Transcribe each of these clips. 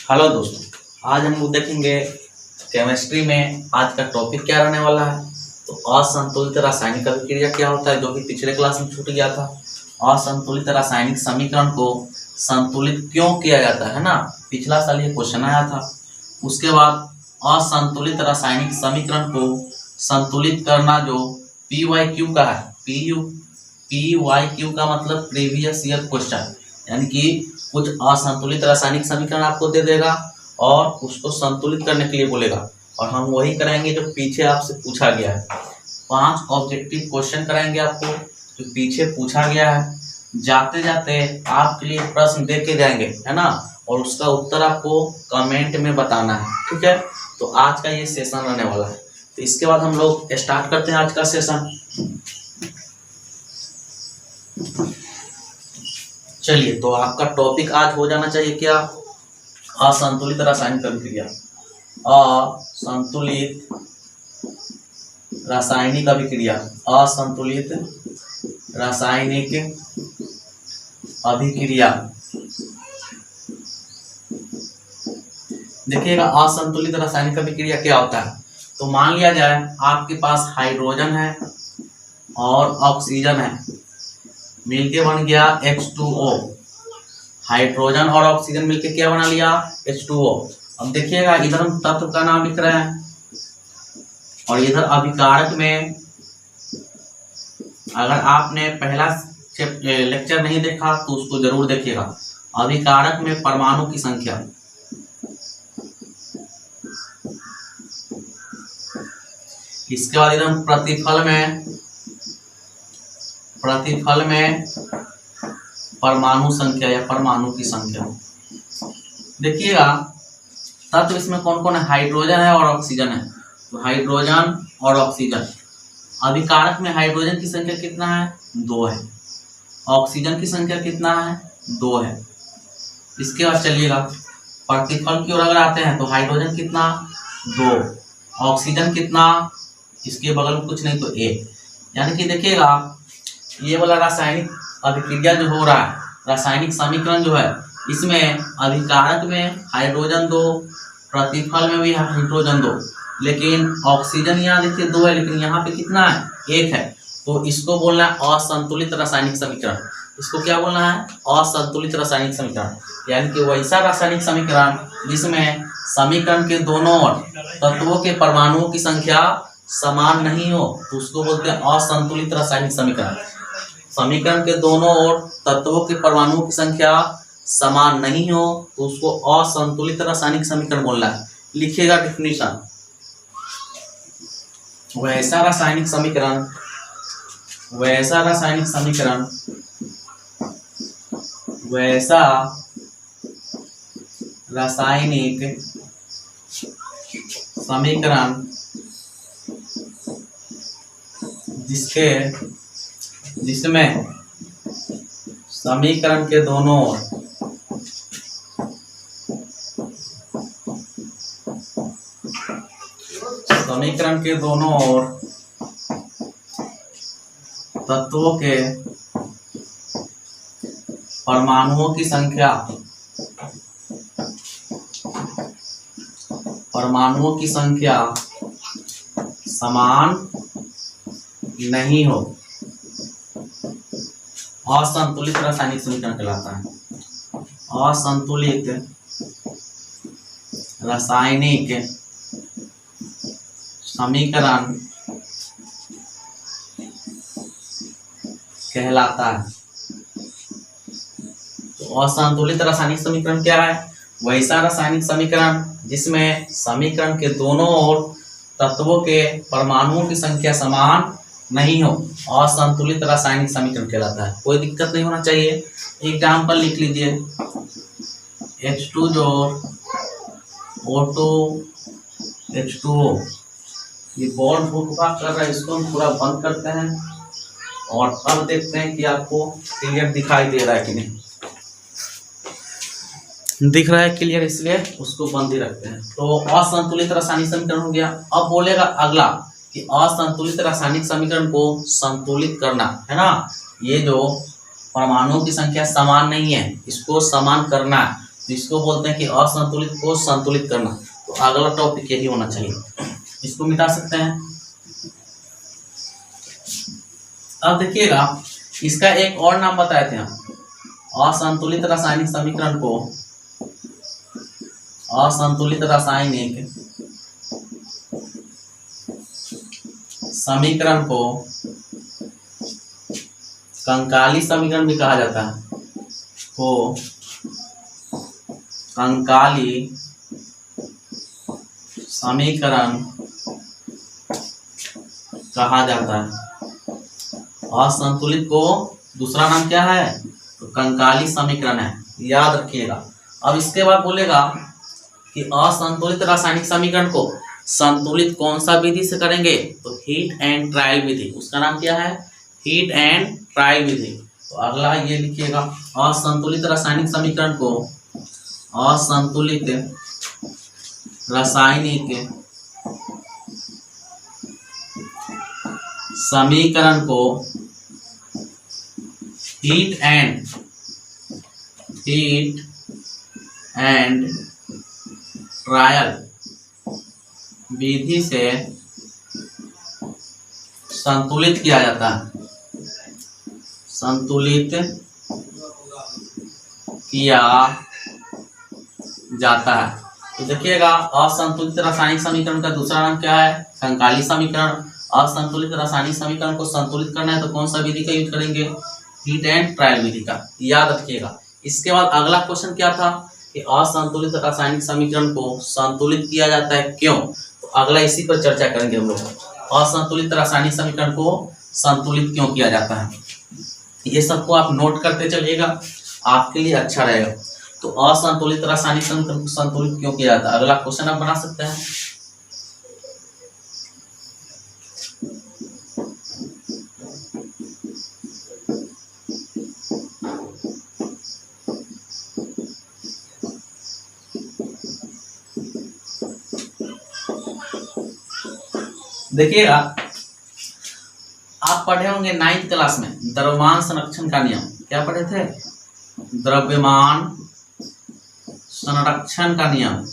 Hello दोस्तों, आज हम लोग देखेंगे केमिस्ट्री में आज का टॉपिक क्या रहने वाला है। तो असंतुलित रासायनिक अभिक्रिया क्या होता है, जो कि पिछले क्लास में छूट गया था। असंतुलित रासायनिक समीकरण को संतुलित क्यों किया जाता है ना, पिछला साल ये क्वेश्चन आया था। उसके बाद असंतुलित रासायनिक समीकरण को संतुलित करना जो PYQ का है। PYQ का मतलब प्रीवियस ईयर क्वेश्चन, यानी कि कुछ असंतुलित रासायनिक समीकरण आपको दे देगा और उसको संतुलित करने के लिए बोलेगा, और हम वही कराएंगे जो पीछे आपसे पूछा गया है। 5 ऑब्जेक्टिव क्वेश्चन कराएंगे आपको जो पीछे पूछा गया है। जाते जाते आपके लिए प्रश्न दे के जाएंगे, है ना, और उसका उत्तर आपको कमेंट में बताना है, ठीक है। तो आज का ये सेशन रहने वाला है। तो इसके बाद हम लोग स्टार्ट करते हैं आज का सेशन। चलिए, तो आपका टॉपिक आज हो जाना चाहिए क्या, असंतुलित रासायनिक अभिक्रिया। असंतुलित रासायनिक अभिक्रिया, असंतुलित रासायनिक अभिक्रिया। देखिएगा, असंतुलित रासायनिक अभिक्रिया क्या होता है। तो मान लिया जाए आपके पास हाइड्रोजन है और ऑक्सीजन है, मिलके बन गया H2O। हाइड्रोजन और ऑक्सीजन मिलके क्या बना लिया, H2O। अब देखिएगा, इधर हम तत्व का नाम लिख रहे हैं और इधर अभिकारक में, अगर आपने पहला लेक्चर नहीं देखा तो उसको जरूर देखिएगा। अभिकारक में परमाणु की संख्या, इसके बाद इधर प्रतिफल में परमाणु संख्या या परमाणु की संख्या। देखिएगा, तत्व इसमें कौन कौन है, हाइड्रोजन है और ऑक्सीजन है। तो हाइड्रोजन और ऑक्सीजन। अभिकारक में हाइड्रोजन की संख्या कितना है, 2 है। ऑक्सीजन की संख्या कितना है, 2 है। इसके बाद चलिएगा, प्रतिफल की ओर अगर आते हैं तो हाइड्रोजन कितना, 2, ऑक्सीजन कितना, इसके बगल में कुछ नहीं तो 1। यानी कि देखिएगा, ये वाला रासायनिक अभिक्रिया जो हो रहा है, रासायनिक समीकरण जो है, इसमें अभिकारक में हाइड्रोजन 2, प्रतिफल में भी हाइड्रोजन 2, लेकिन ऑक्सीजन यहाँ देखिए 2 है, लेकिन यहाँ पे कितना है, 1 है। तो इसको बोलना है असंतुलित रासायनिक समीकरण। इसको क्या बोलना है, असंतुलित रासायनिक समीकरण। यानी कि वैसा रासायनिक समीकरण जिसमें समीकरण के दोनों ओर तत्वों के परमाणुओं की संख्या समान नहीं हो, तो उसको बोलते हैं असंतुलित रासायनिक समीकरण। समीकरण के दोनों ओर तत्वों के परमाणुओं की संख्या समान नहीं हो तो उसको असंतुलित रासायनिक समीकरण बोलना है। लिखिएगा डेफिनेशन, वैसा रासायनिक समीकरण वैसा रासायनिक समीकरण जिसमें समीकरण के दोनों ओर तत्वों के परमाणुओं की संख्या समान नहीं हो, असंतुलित रासायनिक समीकरण कहलाता है। असंतुलित रासायनिक समीकरण कहलाता है। तो असंतुलित रासायनिक समीकरण क्या है, वैसा रासायनिक समीकरण जिसमें समीकरण के दोनों ओर तत्वों के परमाणुओं की संख्या समान नहीं हो, असंतुलित रासायनिक समीकरण कहलाता है। कोई दिक्कत नहीं होना चाहिए। एग्जाम्पल लिख लीजिए, H2 जोड़ O2 H2O। ये बोर्ड फुकफाक कर रहा है, इसको हम पूरा बंद करते हैं और अब देखते हैं कि आपको क्लियर दिखाई दे रहा है कि नहीं। दिख रहा है क्लियर, इसलिए उसको बंद ही रखते हैं। तो असंतुलित रासायनिक समीकरण हो गया। अब बोलेगा अगला कि असंतुलित रासायनिक समीकरण को संतुलित करना, है ना। ये जो परमाणुओं की संख्या समान नहीं है, इसको समान करना है। तो इसको बोलते हैं कि असंतुलित को संतुलित करना। तो अगला टॉपिक यही होना चाहिए, इसको मिटा सकते हैं। अब देखिएगा, इसका एक और नाम बताए थे हम, असंतुलित रासायनिक समीकरण को, असंतुलित रासायनिक समीकरण को कंकाली समीकरण भी कहा जाता है, को कंकाली समीकरण कहा जाता है। असंतुलित को दूसरा नाम क्या है, तो कंकाली समीकरण है, याद रखिएगा। अब इसके बाद बोलेगा कि असंतुलित रासायनिक समीकरण को संतुलित कौन सा विधि से करेंगे, तो हीट एंड ट्रायल विधि। उसका नाम क्या है, हीट एंड ट्रायल विधि। तो अगला ये लिखिएगा, असंतुलित रासायनिक समीकरण को, असंतुलित रासायनिक समीकरण को हीट एंड ट्रायल विधि से संतुलित किया जाता है, संतुलित किया जाता है। तो देखिएगा, असंतुलित रासायनिक समीकरण का दूसरा नाम क्या है, कंकाली समीकरण। असंतुलित रासायनिक समीकरण को संतुलित करना है तो कौन सा विधि का यूज करेंगे, हीट एंड ट्रायल विधि का, याद रखिएगा। इसके बाद अगला क्वेश्चन क्या था कि असंतुलित रासायनिक समीकरण को संतुलित किया जाता है, क्यों, तो अगला इसी पर चर्चा करेंगे हम लोग। असंतुलित रासायनिक समीकरण को संतुलित क्यों किया जाता है, ये सबको आप नोट करते चलिएगा, आपके लिए अच्छा रहेगा। तो असंतुलित रासायनिक समीकरण को संतुलित क्यों किया जाता है, अगला क्वेश्चन आप बना सकते हैं। देखिएगा, आप पढ़े होंगे 9th क्लास में द्रव्यमान संरक्षण का नियम, क्या पढ़े थे, द्रव्यमान संरक्षण का नियम।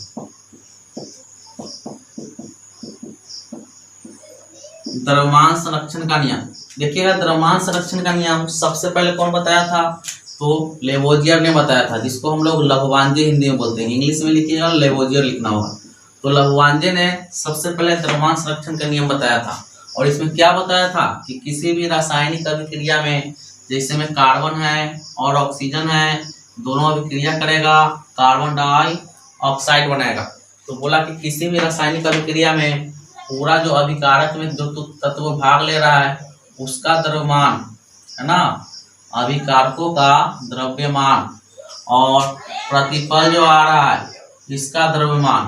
द्रव्यमान संरक्षण का नियम, देखिएगा, द्रव्यमान संरक्षण का नियम सबसे पहले कौन बताया था, तो लेवोजियर ने बताया था, जिसको हम लोग लहवांजे हिंदी में बोलते हैं, इंग्लिश में लिखिएगा लेवोजियर लिखना होगा। तो लहवांजे ने सबसे पहले द्रव्यमान संरक्षण का नियम बताया था, और इसमें क्या बताया था कि किसी भी रासायनिक अभिक्रिया में, जैसे में कार्बन है और ऑक्सीजन है, दोनों अभिक्रिया करेगा, कार्बन डाइऑक्साइड बनाएगा। तो बोला कि किसी भी रासायनिक अभिक्रिया में पूरा जो अभिकारक में जो तत्व भाग ले रहा है उसका द्रव्यमान, है ना, अभिकारकों का द्रव्यमान, और प्रतिफल जो आ रहा है इसका द्रव्यमान,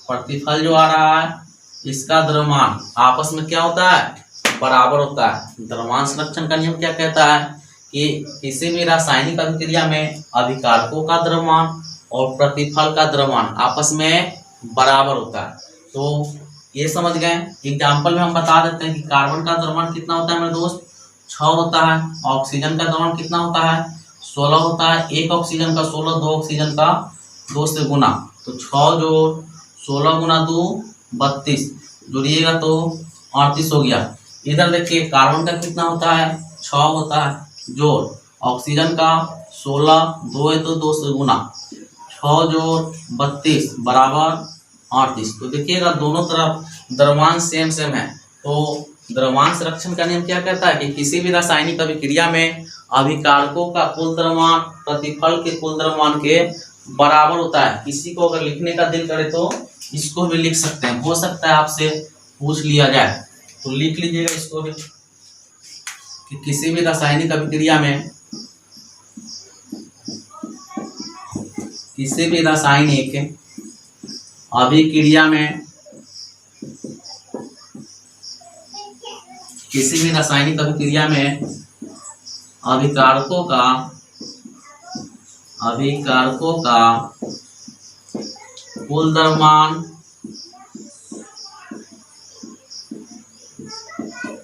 प्रतिफल जो आ रहा है इसका द्रव्यमान आपस में क्या होता है, बराबर होता है। द्रव्यमान संरक्षण का नियम क्या कहता है कि किसी भी रासायनिक अभिक्रिया में अभिकारकों का द्रव्यमान और प्रतिफल का द्रव्यमान आपस में बराबर होता है। तो ये समझ गए। एग्जाम्पल में हम बता देते हैं कि कार्बन का द्रव्यमान कितना होता है मेरे दोस्त, 6 होता है। ऑक्सीजन का द्रव्यमान कितना होता है, 16 होता है। एक ऑक्सीजन का 16, 2 ऑक्सीजन का 2 से गुना, तो 6 जोड़ 16 गुना 2 32, जोड़िएगा तो 38 हो गया। इधर देखिए कार्बन का कितना होता है, 6 होता है, जोड़ ऑक्सीजन का 16, 2 है तो 2 से गुना, 6 जोड़ 32 बराबर 38। तो देखिएगा दोनों तरफ द्रव्यमान सेम सेम है। तो द्रव्यमान संरक्षण का नियम क्या कहता है कि किसी भी रासायनिक अभिक्रिया में अभिकारकों का कुल द्रव्यमान प्रतिफल के कुल द्रव्यमान के बराबर होता है। किसी को अगर लिखने का दिल करे तो इसको भी लिख सकते हैं, हो सकता है आपसे पूछ लिया जाए, तो लिख लीजिएगा इसको भी कि किसी भी रासायनिक अभिक्रिया में, किसी भी रासायनिक अभिक्रिया में, किसी भी रासायनिक अभिक्रिया में अभिकारकों का कुल द्रव्यमान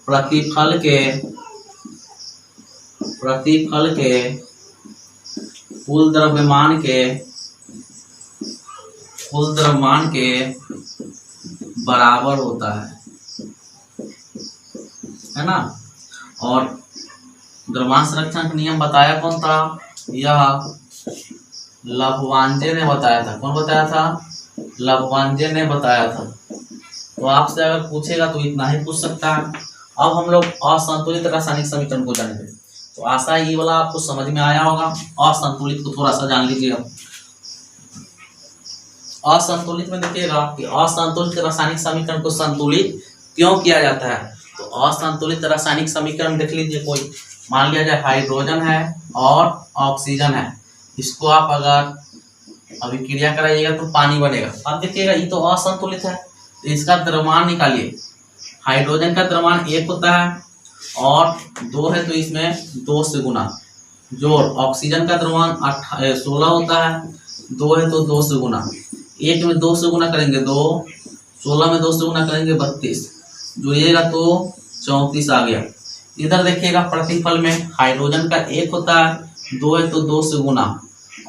प्रतिफल के कुल द्रव्यमान के कुल द्रव्यमान के बराबर होता है ना। और द्रव्यमान संरक्षण का नियम बताया कौन था? यह लफवांजे ने बताया था। कौन बताया था? लफवांजे ने बताया था। तो आपसे अगर पूछेगा तो इतना ही पूछ सकता है। अब हम लोग असंतुलित रासायनिक समीकरण को जानेंगे। तो आशा ये वाला आपको समझ में आया होगा। असंतुलित को थोड़ा सा जान लीजिए। असंतुलित में देखिएगा कि असंतुलित रासायनिक समीकरण को संतुलित क्यों किया जाता है। तो असंतुलित रासायनिक समीकरण देख लीजिए। कोई मान लिया जाए हाइड्रोजन है और ऑक्सीजन है, इसको आप अगर अभिक्रिया कराइएगा तो पानी बनेगा। अब देखिएगा ये तो असंतुलित है, तो इसका द्रव्यमान निकालिए। हाइड्रोजन का द्रव्यमान 1 होता है और 2 है तो इसमें 2 से गुना जोड़। ऑक्सीजन का द्रव्यमान 16 होता है, 2 है तो 2 से गुना। 1 में 2 से गुना करेंगे 2, 16 में 2 से गुना करेंगे 32, जोड़िएगा तो 34 आ गया। इधर देखिएगा प्रतिफल में हाइड्रोजन का 1 होता है, 2 है तो 2 से गुना।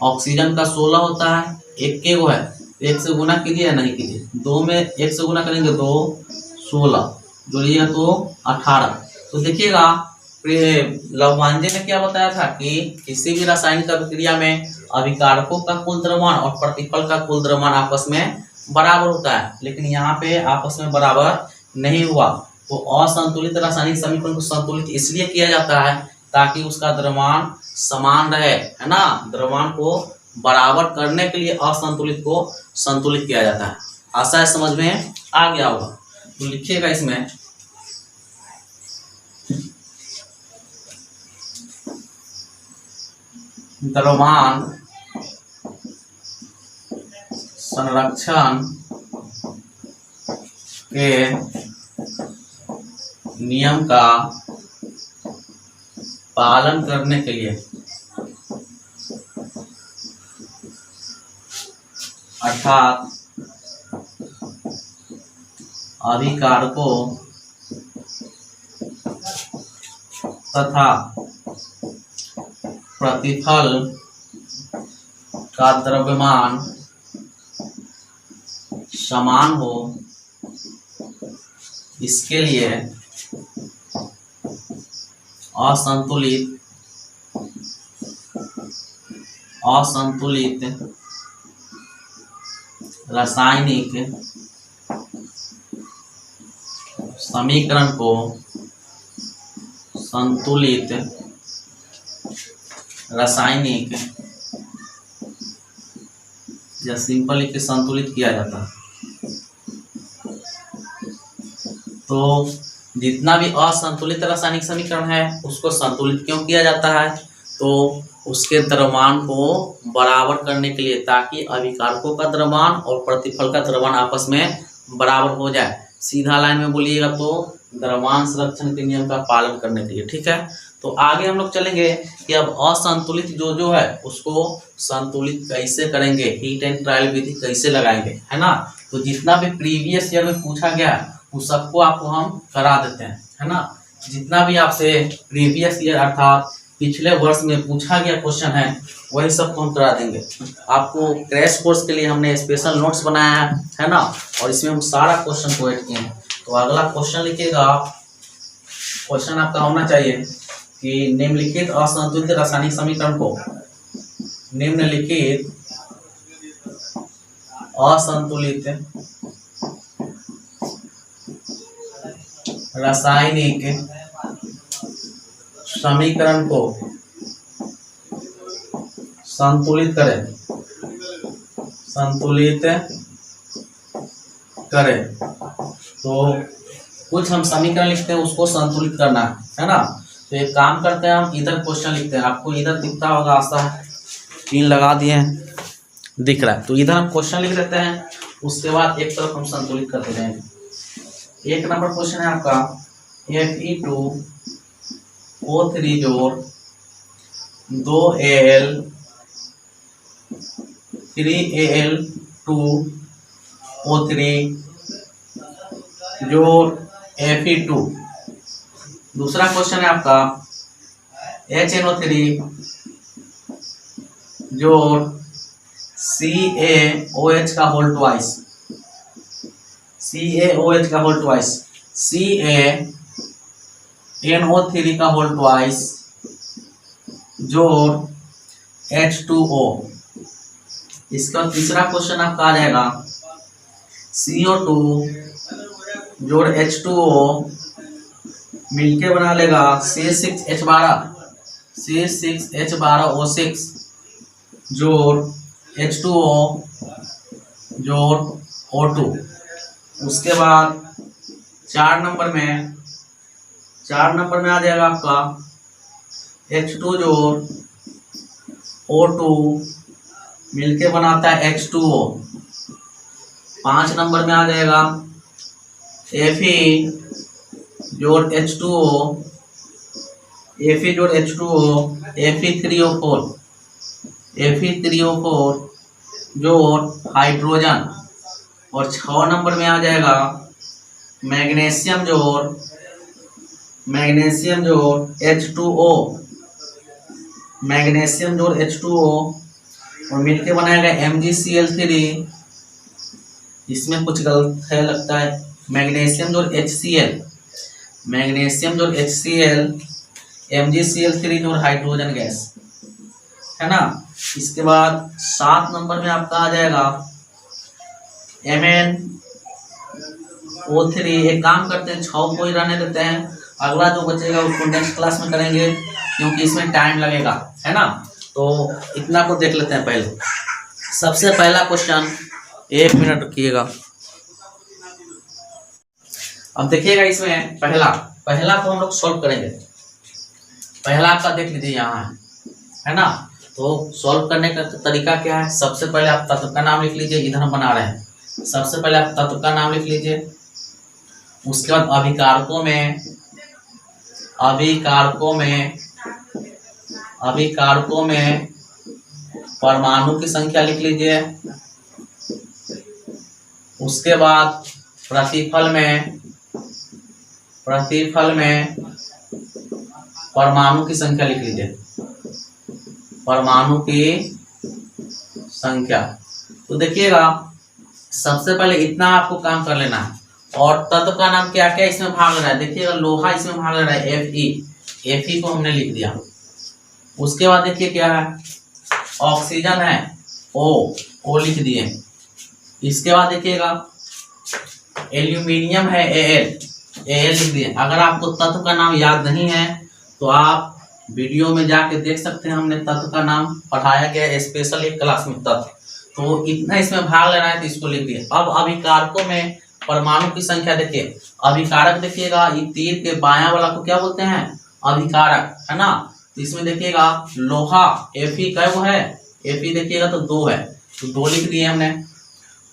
ऑक्सीजन का 16 होता है, 1 के वो है 1 से गुना कीजिए या नहीं कीजिए। 2 में 1 से गुना करेंगे 2, 16, जोड़िएगा तो 18। तो देखिएगा लफवांजे ने क्या बताया था कि किसी भी रासायनिक अभिक्रिया में अभिकारकों का कुल द्रव्यमान और प्रतिफल का कुल द्रव्यमान आपस में बराबर होता है, लेकिन यहाँ पे आपस में बराबर नहीं हुआ। तो असंतुलित रासायनिक समीकरण को संतुलित इसलिए किया जाता है ताकि उसका द्रव्यमान समान रहे, है ना। द्रव्यमान को बराबर करने के लिए असंतुलित को संतुलित किया जाता है। आशा है समझ में आ गया होगा। तो लिखिएगा इसमें द्रव्यमान संरक्षण के नियम का पालन करने के लिए अर्थात अभिकारकों तथा प्रतिफल का द्रव्यमान समान हो, इसके लिए असंतुलित रासायनिक समीकरण को संतुलित रासायनिक या सिंपल लिख के संतुलित किया जाता है। तो जितना भी असंतुलित रासायनिक समीकरण है उसको संतुलित क्यों किया जाता है? तो उसके द्रव्यमान को बराबर करने के लिए, ताकि अभिकारकों का द्रव्यमान और प्रतिफल का द्रव्यमान आपस में बराबर हो जाए। सीधा लाइन में बोलिएगा तो द्रव्यमान संरक्षण के नियम का पालन करने के लिए, ठीक है। तो आगे हम लोग चलेंगे कि अब असंतुलित जो है उसको संतुलित कैसे करेंगे, हीट एंड ट्रायल विधि कैसे लगाएंगे, है ना। तो जितना भी प्रीवियस ईयर में पूछा गया उस सबको आपको हम करा देते हैं, है ना। जितना भी आपसे प्रीवियस ईयर अर्थात पिछले वर्ष में पूछा गया क्वेश्चन है वही सबको हम करा देंगे। आपको क्रैश कोर्स के लिए हमने स्पेशल नोट्स बनाया है ना, और इसमें हम सारा क्वेश्चन को ऐड किए हैं। तो अगला क्वेश्चन लिखिएगा। क्वेश्चन आपका होना चाहिए कि निम्नलिखित असंतुलित रासायनिक समीकरण को, निम्नलिखित असंतुलित रासायनिक समीकरण को संतुलित करें। तो कुछ हम समीकरण लिखते हैं उसको संतुलित करना है ना। तो एक काम करते हैं, हम इधर क्वेश्चन लिखते हैं। आपको इधर दिखता होगा, आशा है पिन लगा दिए हैं, दिख रहा है। तो इधर हम क्वेश्चन लिख देते हैं, उसके बाद एक तरफ हम संतुलित करते जाएंगे। एक नंबर क्वेश्चन है आपका Fe2O3 जोड़ 2Al 3Al2O3 जोड़ Fe2। दूसरा क्वेश्चन है आपका HNO3 जोड़ CaOH का होल ट्वाइस, CaOH का होल ट्वाइस, CaNO3 का होल ट्वाइस जोड़ H2O। इसका तीसरा क्वेश्चन आपका आ जाएगा CO2 जोड़ H2O मिलके बना लेगा C6H12O6 जोड़ H2O जोड़ O2। उसके बाद 4 नंबर में आ जाएगा आपका H2 जोड़ O2 मिलके बनाता है H2O। 5 नंबर में आ जाएगा Fe जोड़ H2O, Fe जोड़ H2O, Fe3O4 जोड़ हाइड्रोजन। और 6 नंबर में आ जाएगा मैग्नीशियम जोड़ H2O, मैग्नीशियम जोड़ H2O और मिलके बनाएगा MgCl3। इसमें कुछ गलत है लगता है, मैग्नीशियम जोड़ HCl, MgCl3 जोड़ हाइड्रोजन गैस, है ना। इसके बाद 7 नंबर में आपका आ जाएगा MnO3। एक काम करते हैं, 6 को ही रहने देते हैं, अगला जो बचेगा उसको नेक्स्ट क्लास में करेंगे क्योंकि इसमें टाइम लगेगा, है ना। तो इतना को देख लेते हैं पहले। सबसे पहला क्वेश्चन, 1 मिनट रुकिएगा। अब देखिएगा इसमें पहला को हम लोग सॉल्व करेंगे। पहला आपका देख लीजिए यहाँ है ना। तो सॉल्व करने का तरीका क्या है, सबसे पहले आप तत्व का नाम लिख लीजिए, इधर हम बना रहे हैं। सबसे पहले आप तत्व का नाम लिख लीजिए, उसके बाद अभिकारकों में परमाणु की संख्या लिख लीजिए। उसके बाद प्रतिफल में परमाणु की संख्या लिख लीजिए, परमाणु की संख्या। तो देखिएगा सबसे पहले इतना आपको काम कर लेना है। और तत्व का नाम क्या क्या इसमें भाग ले रहा है, देखिएगा लोहा इसमें भाग ले रहा है, Fe को हमने लिख दिया। उसके बाद देखिए क्या है, ऑक्सीजन है O लिख दिए। इसके बाद देखिएगा एल्यूमिनियम है Al लिख दिए। अगर आपको तत्व का नाम याद नहीं है तो आप वीडियो में जाके देख सकते हैं, हमने तत्व का नाम पढ़ाया गया स्पेशल एक क्लास में तत्व। तो इतना इसमें भाग लेना है तो इसको लिख दिए। अब अभिकारकों में परमाणु की संख्या देखिए, अभिकारक देखिएगा, ये तीर के बायां वाला को क्या बोलते हैं, अभिकारक, है ना। तो इसमें देखिएगा लोहा Fe क्या वो है, Fe देखिएगा तो 2 है, तो 2 लिख दिए हमने।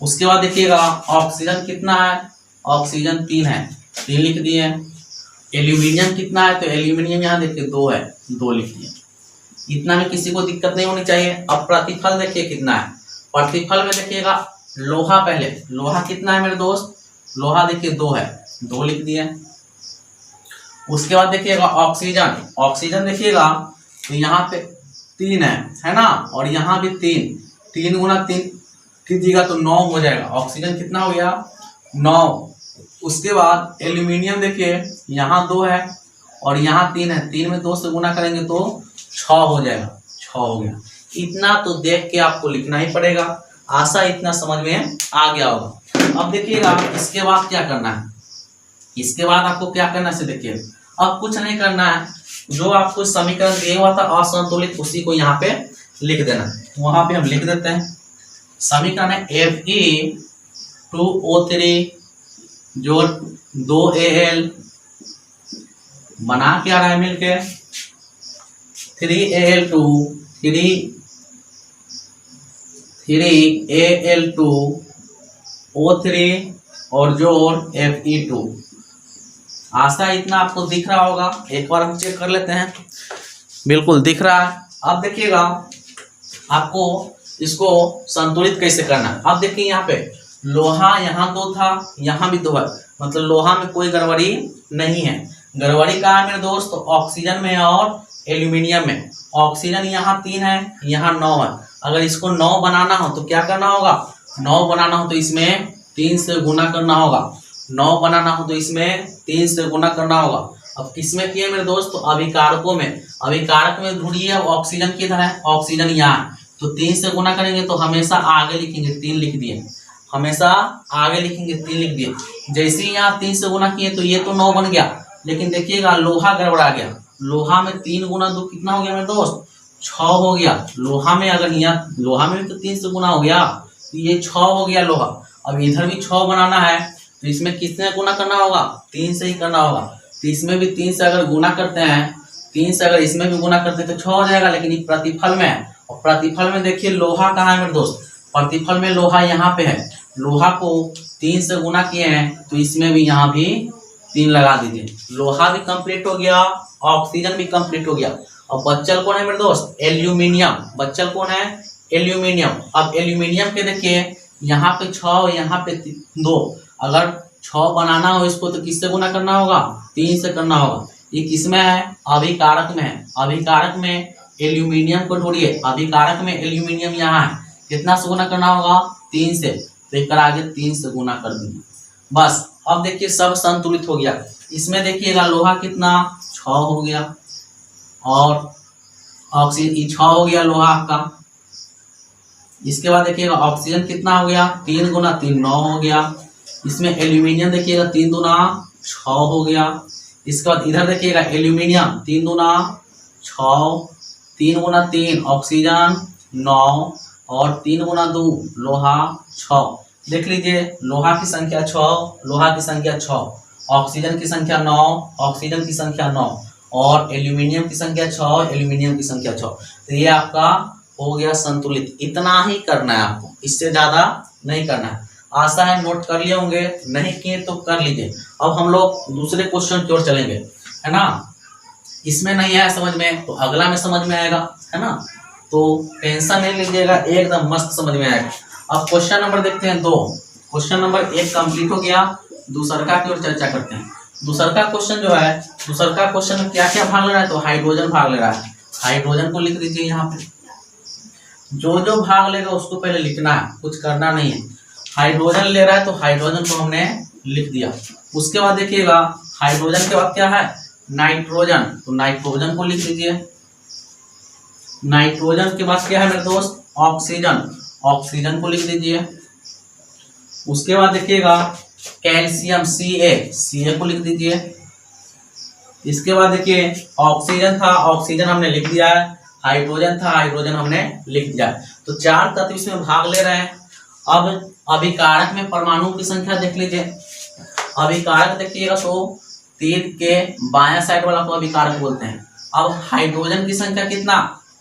उसके बाद देखिएगा ऑक्सीजन कितना है, ऑक्सीजन 3 है, 3 लिख दिए। एल्यूमिनियम कितना है, तो एल्यूमिनियम यहाँ देखिए 2 है, 2 लिख दिए। इतना में किसी को दिक्कत नहीं होनी चाहिए। अब प्रतिफल देखिए कितना है, प्रतिफल में देखिएगा लोहा, पहले लोहा कितना है मेरे दोस्त, लोहा देखिए 2 है, 2 लिख दिए। उसके बाद देखिएगा ऑक्सीजन देखिएगा तो यहाँ पे 3 है ना, और यहाँ भी 3 गुना 3 कीजिएगा तो 9 हो जाएगा। ऑक्सीजन कितना हो गया, 9। उसके बाद एल्यूमिनियम देखिए यहाँ 2 है और यहाँ 3 है, 3 में 2 से गुना करेंगे तो 6 हो जाएगा, 6 हो गया। इतना तो देख के आपको लिखना ही पड़ेगा, आशा इतना समझ में आ गया होगा। अब देखिएगा इसके बाद क्या करना है, इसके बाद आपको क्या करना है देखिए, अब कुछ नहीं करना है, जो आपको समीकरण दिया हुआ था असंतुलित उसी को यहाँ पे लिख देना। वहां पे हम लिख देते हैं, समीकरण है Fe2O3 जोड़ 2Al बना के आ रहा है मिलके 3Al2 3Al2O3 और जोड़ Fe2। आशा इतना आपको दिख रहा होगा, एक बार हम चेक कर लेते हैं। बिल्कुल दिख रहा है। अब देखिएगा आपको इसको संतुलित कैसे करना है। अब देखिए यहाँ पे लोहा यहाँ 2 था, यहाँ भी 2 है, मतलब लोहा में कोई गड़बड़ी नहीं है। गड़बड़ी कहाँ है मेरे दोस्त, तो ऑक्सीजन में और एल्यूमिनियम में। ऑक्सीजन यहाँ 3 है, यहाँ 9 है, अगर इसको 9 बनाना हो तो क्या करना होगा, 9 बनाना हो तो इसमें 3 से गुना करना होगा, 9 बनाना हो तो इसमें 3 से गुना करना होगा। अब किसमें किए मेरे दोस्त, तो अभिकारकों में, अभिकारक में ढूंढिए। अब ऑक्सीजन किधर है, ऑक्सीजन यहाँ है, तो 3 से गुना करेंगे तो हमेशा आगे लिखेंगे 3 लिख दिए, हमेशा आगे लिखेंगे 3 लिख दिए। जैसे ही यहाँ 3 से गुना किए तो ये तो 9 बन गया, लेकिन देखिएगा लोहा गड़बड़ा गया। लोहा में 3 गुना 2 कितना हो गया मेरे दोस्त, 6 हो गया। लोहा में अगर यहाँ, लोहा में भी तो 3 से गुना हो गया, तो ये 6 हो गया लोहा। अब इधर भी 6 बनाना है तो इसमें किसने गुना करना होगा, 3 से ही करना होगा। तो इसमें भी 3 से अगर गुना करते हैं, 3 से अगर इसमें भी गुना करते हैं तो 6 हो जाएगा, लेकिन ये प्रतिफल में है। और प्रतिफल में देखिए लोहा कहाँ है मेरे दोस्त, प्रतिफल में लोहा यहाँ पे है। लोहा को 3 से गुना किए हैं तो इसमें भी यहाँ भी 3 लगा दीजिए। लोहा भी कंप्लीट हो गया, ऑक्सीजन भी कंप्लीट हो गया। अब बच्चल कौन है मेरे दोस्त, एल्यूमिनियम। बच्चल कौन है, एल्यूमिनियम। अब एल्यूमिनियम के देखिए यहाँ पे 6, यहाँ पे 2। अगर 6 बनाना हो इसको तो किससे गुना करना होगा, 3 से करना होगा। ये किसमें है, अभिकारक में है। अभिकारक में एल्यूमिनियम को ढूंढिए, अभिकारक में एल्यूमिनियम यहाँ है, कितना से गुना करना होगा, 3 से। तो एक आगे 3 से गुना कर दीजिए बस। अब देखिए सब संतुलित हो गया। इसमें देखिएगा लोहा कितना, 6 हो गया, और ऑक्सीजन 6 हो गया लोहा का। इसके बाद देखिएगा ऑक्सीजन कितना हो गया, 3 गुना 3 9 हो गया। इसमें एल्यूमिनियम देखिएगा 3 दूना 6 हो गया। इसके बाद इधर देखिएगा एल्यूमिनियम 3 दूना 6, 3 गुना 3 ऑक्सीजन 9, और 3 गुना 2 लोहा 6। देख लीजिए लोहा की संख्या 6, लोहा की संख्या 6, ऑक्सीजन की संख्या 9, ऑक्सीजन की संख्या 9, और एल्यूमिनियम की संख्या 6, एल्यूमिनियम की संख्या 6। तो ये आपका हो गया संतुलित। इतना ही करना है आपको, इससे ज्यादा नहीं करना है। आशा है नोट कर लिए होंगे, नहीं किए तो कर लीजिए। अब हम लोग दूसरे क्वेश्चन की ओर चलेंगे, है ना। इसमें नहीं आया समझ में तो अगला में समझ में आएगा, है ना। तो टेंशन नहीं लीजिएगा, एकदम मस्त समझ में आएगा। अब क्वेश्चन नंबर देखते हैं 2। क्वेश्चन नंबर 1 कंप्लीट हो गया, दूसरा की ओर चर्चा करते हैं। दूसरा क्वेश्चन जो है, दूसरा क्वेश्चन में क्या क्या भाग ले रहा है, तो हाइड्रोजन भाग ले रहा है। हाइड्रोजन को लिख दीजिए यहाँ पे, जो जो भाग लेगा उसको पहले लिखना है, कुछ करना नहीं है। हाइड्रोजन ले रहा है तो हाइड्रोजन को हमने लिख दिया। उसके बाद देखिएगा हाइड्रोजन के बाद क्या है, नाइट्रोजन, तो नाइट्रोजन को लिख दीजिए। नाइट्रोजन के बाद क्या है मेरे दोस्त, ऑक्सीजन, ऑक्सीजन को लिख दीजिए। उसके बाद देखिएगा कैल्शियम Ca को लिख दीजिए। इसके बाद देखिए ऑक्सीजन था, ऑक्सीजन हमने लिख दिया है। हाइड्रोजन था, हाइड्रोजन हमने लिख दिया। तो 4 तत्व इसमें भाग ले रहे हैं। अब अभिकारक में परमाणु की संख्या देख लीजिए। अभिकारक देखिएगा तो तीर के बायां साइड वाला को अभिकारक बोलते हैं। अब हाइड्रोजन की संख्या कितना,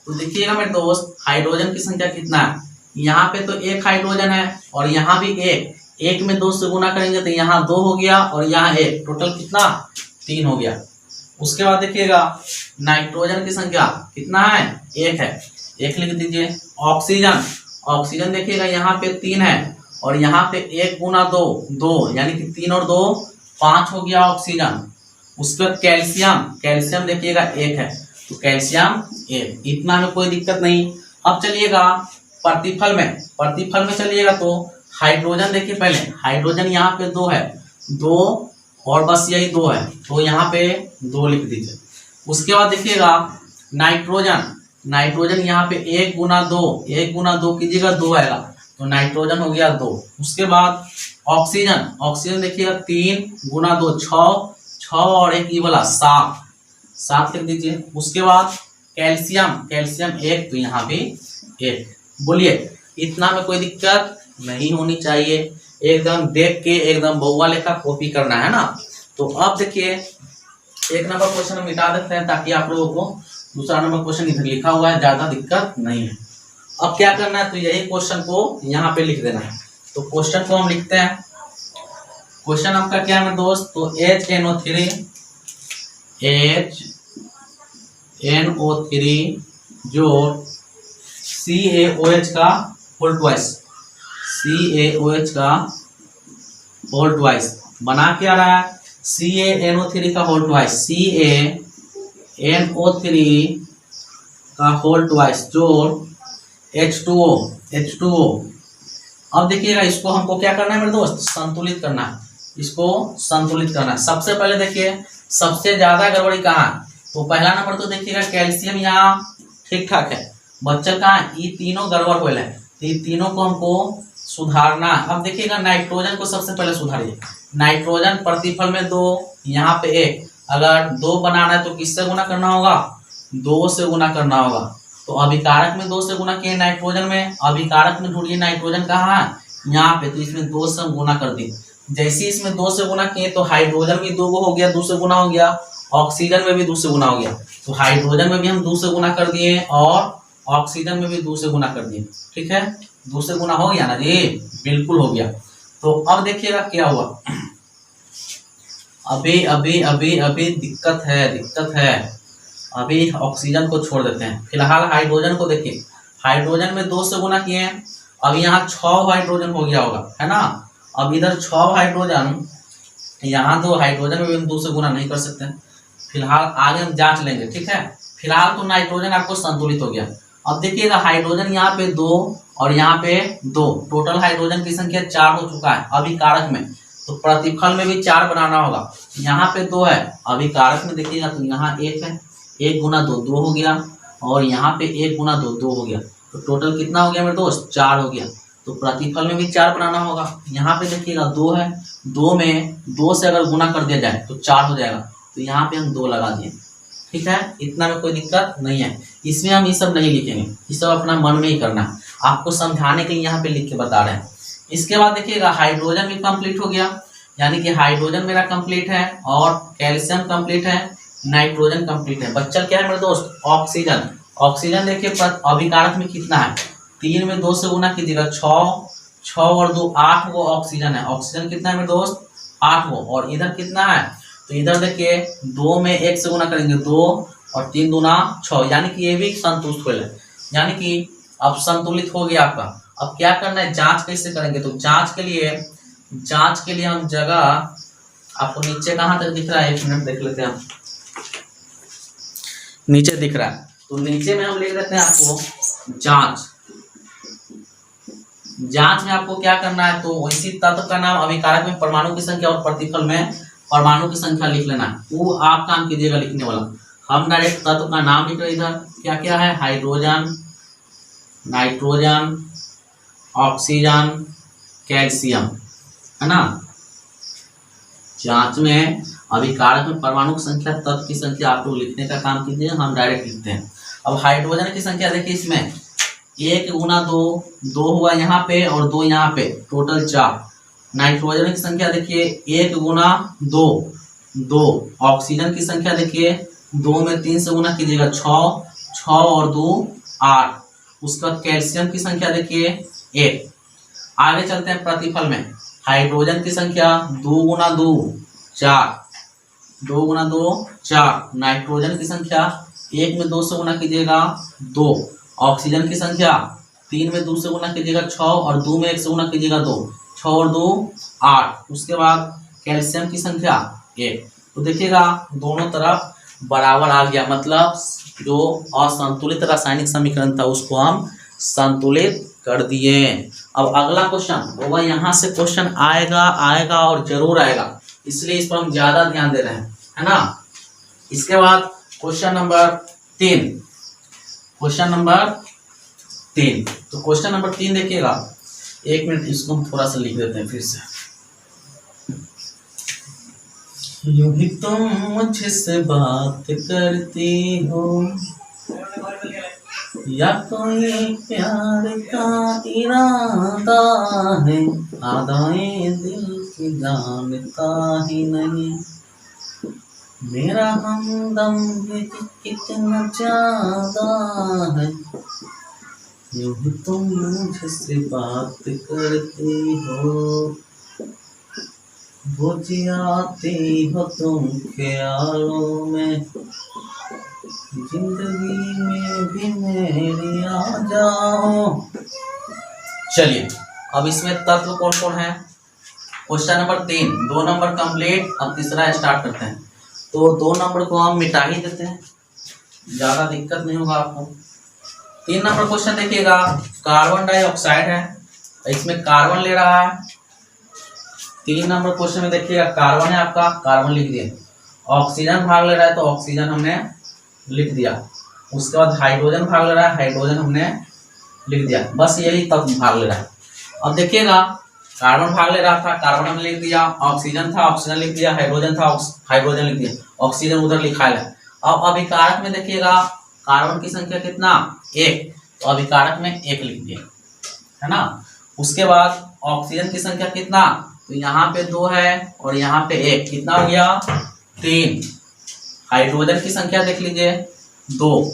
तो देखिएगा मेरे दोस्त हाइड्रोजन की संख्या कितना है। यहाँ पे तो 1 हाइड्रोजन है और यहाँ भी 1 में 2 से गुना करेंगे तो यहाँ 2 हो गया और यहाँ 1, टोटल कितना 3 हो गया। उसके बाद देखिएगा नाइट्रोजन की संख्या कितना है, 1 है, 1 लिख दीजिए। ऑक्सीजन, ऑक्सीजन देखिएगा यहाँ पे 3 है और यहाँ पे 1 गुना 2 2, यानी कि 3 और 2 5 हो गया ऑक्सीजन। उसके बाद कैल्शियम, कैल्शियम देखिएगा 1 है तो कैल्शियम 1, इतना में कोई दिक्कत नहीं। अब चलिएगा प्रतिफल में, प्रतिफल में चलिएगा तो हाइड्रोजन देखिए पहले, हाइड्रोजन यहाँ पे 2 है, 2 और बस यही 2 है तो यहाँ पे 2 लिख दीजिए। उसके बाद देखिएगा नाइट्रोजन, नाइट्रोजन यहाँ पे 1 गुना 2, 1 गुना 2 कीजिएगा 2 आएगा तो नाइट्रोजन हो गया 2। उसके बाद ऑक्सीजन, ऑक्सीजन देखिएगा 3 गुना 2 6, 6 और 1 ये वाला 7, 7 लिख दीजिए। उसके बाद कैल्शियम, कैल्शियम 1 तो यहाँ भी 1। बोलिए इतना में कोई दिक्कत नहीं होनी चाहिए, एकदम देख के एकदम बउआ लेखा कॉपी करना है ना। तो अब देखिए 1 नंबर क्वेश्चन मिटा देते हैं ताकि आप लोगों को दूसरा नंबर क्वेश्चन इधर लिखा हुआ है, ज्यादा दिक्कत नहीं है। अब क्या करना है, तो यही क्वेश्चन को यहाँ पे लिख देना है। तो क्वेश्चन को हम लिखते हैं। क्वेश्चन आपका क्या है मेरे दोस्त, तो HNO3 जोड़ CaOH का होल ट्वाइस, CaOH का होल ट्वाइस बना क्या रहा है, CaNO3 का होल ट्वाइस, CaNO3 का होल ट्वाइस जोड़ H2O। अब देखिएगा इसको हमको क्या करना है मेरे दोस्त, संतुलित करना है, इसको संतुलित करना है। सबसे पहले देखिए सबसे ज्यादा गड़बड़ी कहाँ है, तो पहला नंबर तो देखिएगा कैल्शियम यहाँ ठीक ठाक है, बच्चा कहाँ है, ये तीनों गड़बड़ हो है, तो ये तीनों को हमको सुधारना। अब देखिएगा नाइट्रोजन को सबसे पहले सुधारिए। नाइट्रोजन प्रतिफल में 2, यहाँ पे 1, अगर 2 बनाना है तो किससे गुना करना होगा, 2 से गुना करना होगा। तो अभिकारक में 2 से गुना किए नाइट्रोजन में, अभिकारक में ढूंढिए नाइट्रोजन कहाँ है, यहाँ पे, तो इसमें 2 से गुना कर दिए। जैसे इसमें 2 से गुना किए तो हाइड्रोजन भी 2 हो गया, 2 से गुना हो गया, ऑक्सीजन में भी 2 से गुना हो गया। तो हाइड्रोजन में भी हम 2 से गुना कर दिए और ऑक्सीजन में भी 2 से गुना कर दिए। ठीक है, 2 से गुना हो गया ना जी, बिल्कुल हो गया। तो अब देखिएगा क्या हुआ, अभी अभी अभी अभी दिक्कत है। अभी ऑक्सीजन को छोड़ देते हैं, फिलहाल हाइड्रोजन को देखिए। हाइड्रोजन में 2 से गुना किए, अब यहाँ 6 हाइड्रोजन हो गया होगा, है ना। अब इधर 6 हाइड्रोजन, यहाँ 2 हाइड्रोजन में भी हम 2 से गुना नहीं कर सकते। फिलहाल आगे हम जांच लेंगे, ठीक है। फिलहाल तो नाइट्रोजन आपको संतुलित हो गया। अब देखिएगा हाइड्रोजन यहाँ पे 2 और यहाँ पे 2, टोटल हाइड्रोजन की संख्या 4 हो चुका है अभिकारक में। तो प्रतिफल में भी 4 बनाना होगा। यहाँ पे 2 है, अभिकारक में देखिएगा तो यहाँ 1 है, 1 गुना 2 2 हो गया, और यहाँ पे 1 गुना 2 2 हो गया। तो टोटल कितना हो गया मेरे दोस्त, 4 हो गया। तो प्रतिफल में भी 4 बनाना होगा। यहाँ पे देखिएगा 2 है, 2 में 2 से अगर गुना कर दिया जाए तो 4 हो जाएगा। तो यहाँ पे हम 2 लगा दिए, ठीक है, इतना में कोई दिक्कत नहीं है। इसमें हम ये सब नहीं लिखेंगे, ये सब अपना मन में ही करना है, आपको समझाने के लिए यहाँ पे लिख के बता रहे हैं। इसके बाद देखिएगा हाइड्रोजन भी कंप्लीट हो गया, यानी कि हाइड्रोजन मेरा कंप्लीट है और कैल्शियम कंप्लीट है, नाइट्रोजन कंप्लीट है। बच्चा क्या है मेरे दोस्त, ऑक्सीजन। ऑक्सीजन देखिए अभिकारक में कितना है, 3 में 2 से गुना कीजिएगा 6, 6 और 2 8 वो ऑक्सीजन है। ऑक्सीजन कितना है मेरे दोस्त, 8 वो। और इधर कितना है, तो इधर देखिए 2 में 1 से गुना करेंगे 2 और 3 दूना 6, यानी कि ये भी संतुष्ट हो जाए, यानी कि अब संतुलित हो गया आपका। अब क्या करना है, जांच कैसे करेंगे, तो जांच के लिए हम जगह, आपको नीचे कहाँ तक दिख रहा है, 1 मिनट देख लेते हैं हम, नीचे दिख रहा है, तो नीचे में हम लिख देते हैं आपको जांच। जांच में आपको क्या करना है, तो इसी तत्व का नाम, अभिकारक में परमाणु की संख्या और प्रतिफल में परमाणु की संख्या लिख लेना है। वो आप काम कीजिएगा लिखने वाला, हम डायरेक्ट तत्व का नाम लिख रहे। इधर क्या क्या है, हाइड्रोजन, नाइट्रोजन, ऑक्सीजन, कैल्शियम, है ना। जांच में अभिकारक में परमाणु की संख्या, तत्व की संख्या आप लोग लिखने का काम कीजिए, हम डायरेक्ट लिखते हैं। अब हाइड्रोजन की संख्या देखिए, इसमें 1 गुना 2 2 हुआ यहाँ पे और 2 यहाँ पे, टोटल 4। नाइट्रोजन की संख्या देखिए 1 गुना 2 2। ऑक्सीजन की संख्या देखिए 2 में 3 से गुना कीजिएगा 6, 6 और 2 8। उसका कैल्शियम की संख्या देखिए 1। आगे चलते हैं प्रतिफल में। हाइड्रोजन की संख्या 2 गुना 2 4, 2 गुना 2 4। नाइट्रोजन की संख्या 1 में 2 से गुना कीजिएगा 2। ऑक्सीजन की संख्या 3 में 2 से गुना कीजिएगा 6 और 2 में 1 से गुना कीजिएगा 2, 6 और 2 8। उसके बाद कैल्शियम की संख्या 1। तो देखिएगा दोनों तरफ बराबर आ गया, मतलब जो असंतुलित रासायनिक समीकरण था उसको हम संतुलित कर दिए। अब अगला क्वेश्चन होगा, यहाँ से क्वेश्चन आएगा और जरूर आएगा, इसलिए इस पर हम ज्यादा ध्यान दे रहे हैं, है ना। इसके बाद क्वेश्चन नंबर 3, तो क्वेश्चन नंबर 3 देखिएगा, 1 मिनट इसको हम थोड़ा सा लिख देते हैं फिर से। यूं ही तुम मुझसे बात करती हो या कोई प्यार का इरादा है, आदाएं दिल की जानता ही नहीं, मेरा हमदम भी कितना ज्यादा है। यूं ही तुम मुझसे बात करती हो, बुझ आती हो तुम ख्यालों में, जिंदगी में भी मेरी आ जाओ। चलिए अब इसमें तत्व कौन कौन है, क्वेश्चन नंबर 3 2 नंबर कंप्लीट। अब तीसरा स्टार्ट करते हैं। तो 2 नंबर को हम मिटा ही देते हैं, ज्यादा दिक्कत नहीं होगा आपको। 3 नंबर क्वेश्चन देखिएगा, कार्बन डाइऑक्साइड है, इसमें कार्बन ले रहा है। 3 नंबर क्वेश्चन में देखिएगा कार्बन है आपका, कार्बन लिख दिए। ऑक्सीजन भाग ले रहा है तो ऑक्सीजन हमने लिख दिया। उसके बाद हाइड्रोजन भाग ले रहा है, हाइड्रोजन हमने लिख दिया। बस यही तब भाग ले रहा है। अब देखिएगा कार्बन भाग ले रहा था, कार्बन हमने लिख दिया। ऑक्सीजन था, ऑक्सीजन लिख दिया। हाइड्रोजन था, हाइड्रोजन लिख दिया। ऑक्सीजन उधर लिखा है। अब अभिकारक में देखिएगा कार्बन की संख्या कितना, 1, तो अभिकारक में 1 लिख दिए, है ना। उसके बाद ऑक्सीजन की संख्या कितना, तो यहाँ पे 2 है और यहाँ पे 1, कितना हो गया 3। हाइड्रोजन की संख्या देख लीजिए 2,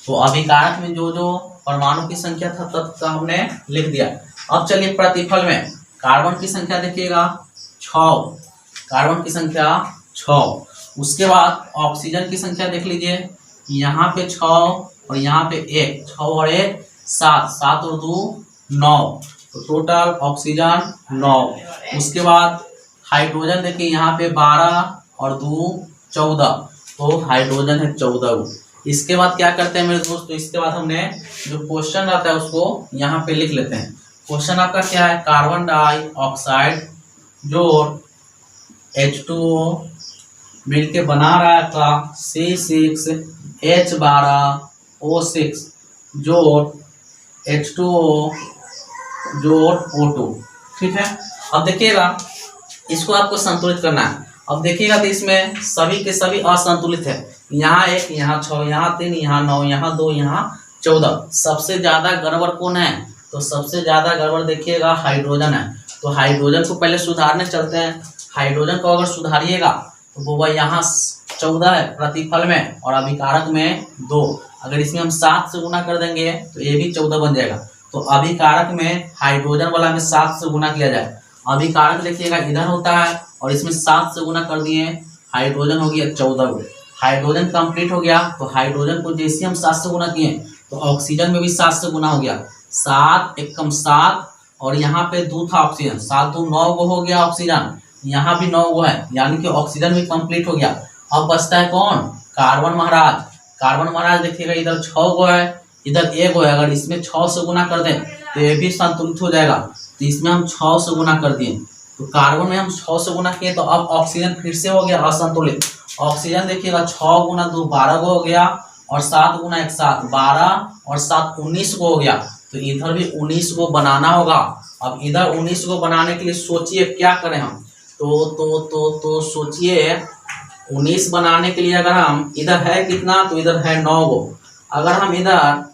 तो अभिकारक में जो जो परमाणु की संख्या था तब का हमने लिख दिया। अब चलिए प्रतिफल में कार्बन की संख्या देखिएगा 6, कार्बन की संख्या 6। उसके बाद ऑक्सीजन की संख्या देख लीजिए, यहाँ पे 6 और यहाँ पे 1, 6 और 1 7, 7 और 2 9, तो टोटल ऑक्सीजन 9। उसके बाद हाइड्रोजन देखिए यहाँ पे 12 और 2 14, तो हाइड्रोजन है 14। इसके बाद क्या करते हैं मेरे दोस्त, तो इसके बाद हमने जो क्वेश्चन रहता है उसको यहाँ पे लिख लेते हैं। क्वेश्चन आपका क्या है, कार्बन डाइऑक्साइड जोड़ H2O मिलके बना रहा है का C6H12O6 जोड़ H2O जोड़ O2, ठीक है। अब देखिएगा इसको आपको संतुलित करना है। अब देखिएगा तो इसमें सभी के सभी असंतुलित है। यहाँ 1, यहाँ 6, यहाँ 3, यहाँ 9, यहाँ 2, यहाँ 14। सबसे ज्यादा गड़बड़ कौन है, तो सबसे ज्यादा गड़बड़ देखिएगा हाइड्रोजन है। तो हाइड्रोजन को पहले सुधारने चलते हैं। हाइड्रोजन को अगर सुधारिएगा तो वो यहाँ 14 है प्रतिफल में और अभिकारक में 2। अगर इसमें हम 7 से गुना कर देंगे तो ये भी 14 बन जाएगा। तो अभिकारक में हाइड्रोजन वाला में 7 से गुना किया जाए। अभिकारक देखिएगा इधर होता है और इसमें 7 से गुना कर दिए, हाइड्रोजन हो गया 14। हाइड्रोजन कंप्लीट हो गया, तो हाइड्रोजन को जैसे हम 7 से गुना किए तो ऑक्सीजन में भी 7 से गुना हो गया। 7 एकम 7 और यहाँ पे 2 था ऑक्सीजन, 7 2 9 गो हो गया ऑक्सीजन, यहाँ भी 9 गो है, यानी कि ऑक्सीजन भी कंप्लीट हो गया। अब बचता है कौन, कार्बन महाराज। कार्बन महाराज देखिएगा इधर 6 गो है, इधर 1 गो है। अगर इसमें 6 से गुना कर दें तो ये भी संतुलित हो जाएगा। तो इसमें हम 6 से गुना कर दिए, तो कार्बन में हम 6 से गुना किए, तो अब ऑक्सीजन फिर से हो गया असंतुलित। ऑक्सीजन देखिएगा 6 गुना 2 12 गो हो गया और 7 गुना 1 7, 12 और 7 19 गो हो गया। तो इधर भी 19 गो बनाना होगा। अब इधर 19 गो बनाने के लिए सोचिए क्या करें हम, तो सोचिए 19 बनाने के लिए अगर हम इधर है कितना, तो इधर है 9 गो। अगर हम इधर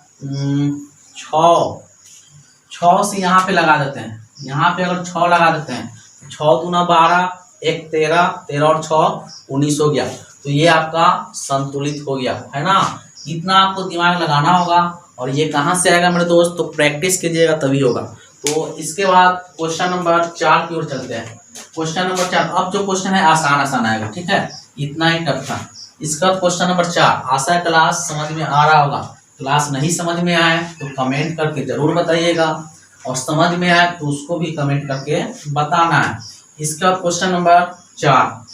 6 से यहाँ पे लगा देते हैं, यहाँ पे अगर 6 लगा देते हैं, 6 दूना 12, 1 13, 13 और 6 19 हो गया। तो ये आपका संतुलित हो गया, है ना। इतना आपको दिमाग लगाना होगा। और ये कहाँ से आएगा मेरे दोस्त, तो प्रैक्टिस कीजिएगा तभी होगा। तो इसके बाद क्वेश्चन नंबर 4 की ओर चलते हैं। क्वेश्चन नंबर 4, अब जो क्वेश्चन है आसान आएगा, ठीक है, इतना ही टफ था। इसका क्वेश्चन नंबर 4, आशा है क्लास समझ में आ रहा होगा। क्लास नहीं समझ में आए तो कमेंट करके जरूर बताइएगा, और समझ में आए तो उसको भी कमेंट करके बताना है। इसका क्वेश्चन नंबर 4,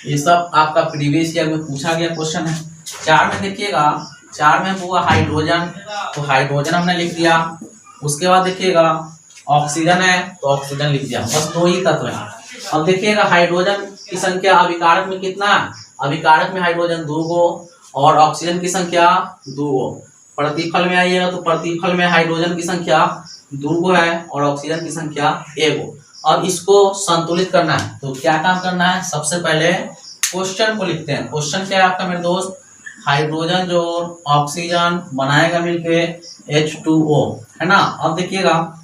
ये सब आपका प्रीवियस ईयर में पूछा गया क्वेश्चन है। 4 में देखिएगा, 4 में हुआ हाइड्रोजन, तो हाइड्रोजन हमने लिख दिया। उसके बाद देखिएगा ऑक्सीजन है तो ऑक्सीजन लिख दिया, बस 2 ही तत्व है। अब देखिएगा हाइड्रोजन की संख्या अभिकारक में कितना, अभिकारक में हाइड्रोजन 2 गो और ऑक्सीजन की संख्या 2 गो। प्रतिफल में आइएगा तो प्रतिफल में हाइड्रोजन की संख्या 2 गो है और ऑक्सीजन की संख्या 1 गो। अब इसको संतुलित करना है, तो क्या काम करना है, सबसे पहले क्वेश्चन को लिखते हैं। क्वेश्चन क्या है आपका मेरे दोस्त, हाइड्रोजन जो ऑक्सीजन बनाएगा मिलके H2O, है ना। अब देखिएगा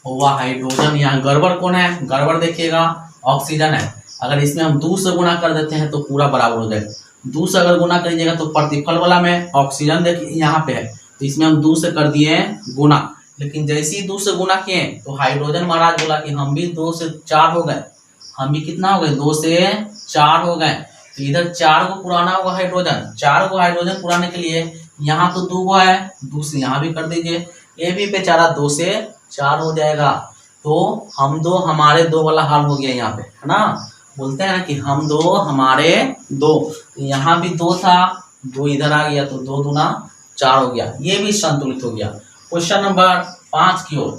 हुआ हाइड्रोजन, यहाँ गड़बड़ कौन है, गड़बड़ देखिएगा ऑक्सीजन है। अगर इसमें हम 2 से गुना कर देते हैं तो पूरा बराबर हो जाएगा। 2 से अगर गुना करिएगा तो प्रतिफल वाला में ऑक्सीजन देखिए यहाँ पे है, तो इसमें हम 2 से कर दिए गुना। लेकिन जैसे ही 2 से गुना किए तो हाइड्रोजन महाराज बोला कि हम भी 2 से 4 हो गए, हम भी कितना हो गए, 2 से 4 हो गए। तो इधर 4 को पुराना होगा हाइड्रोजन, 4 को हाइड्रोजन पुराने के लिए यहाँ तो 2 गो है, 2 से यहाँ भी कर दीजिए, ये भी बेचारा 2 से 4 हो जाएगा। तो हम 2 हमारे 2 वाला हाल हो गया यहाँ पे, है ना। बोलते हैं ना कि हम 2 हमारे 2, तो यहाँ भी 2 था, 2 इधर आ गया, तो 2 दूना 4 हो गया, ये भी संतुलित हो गया। क्वेश्चन नंबर 5 की ओर,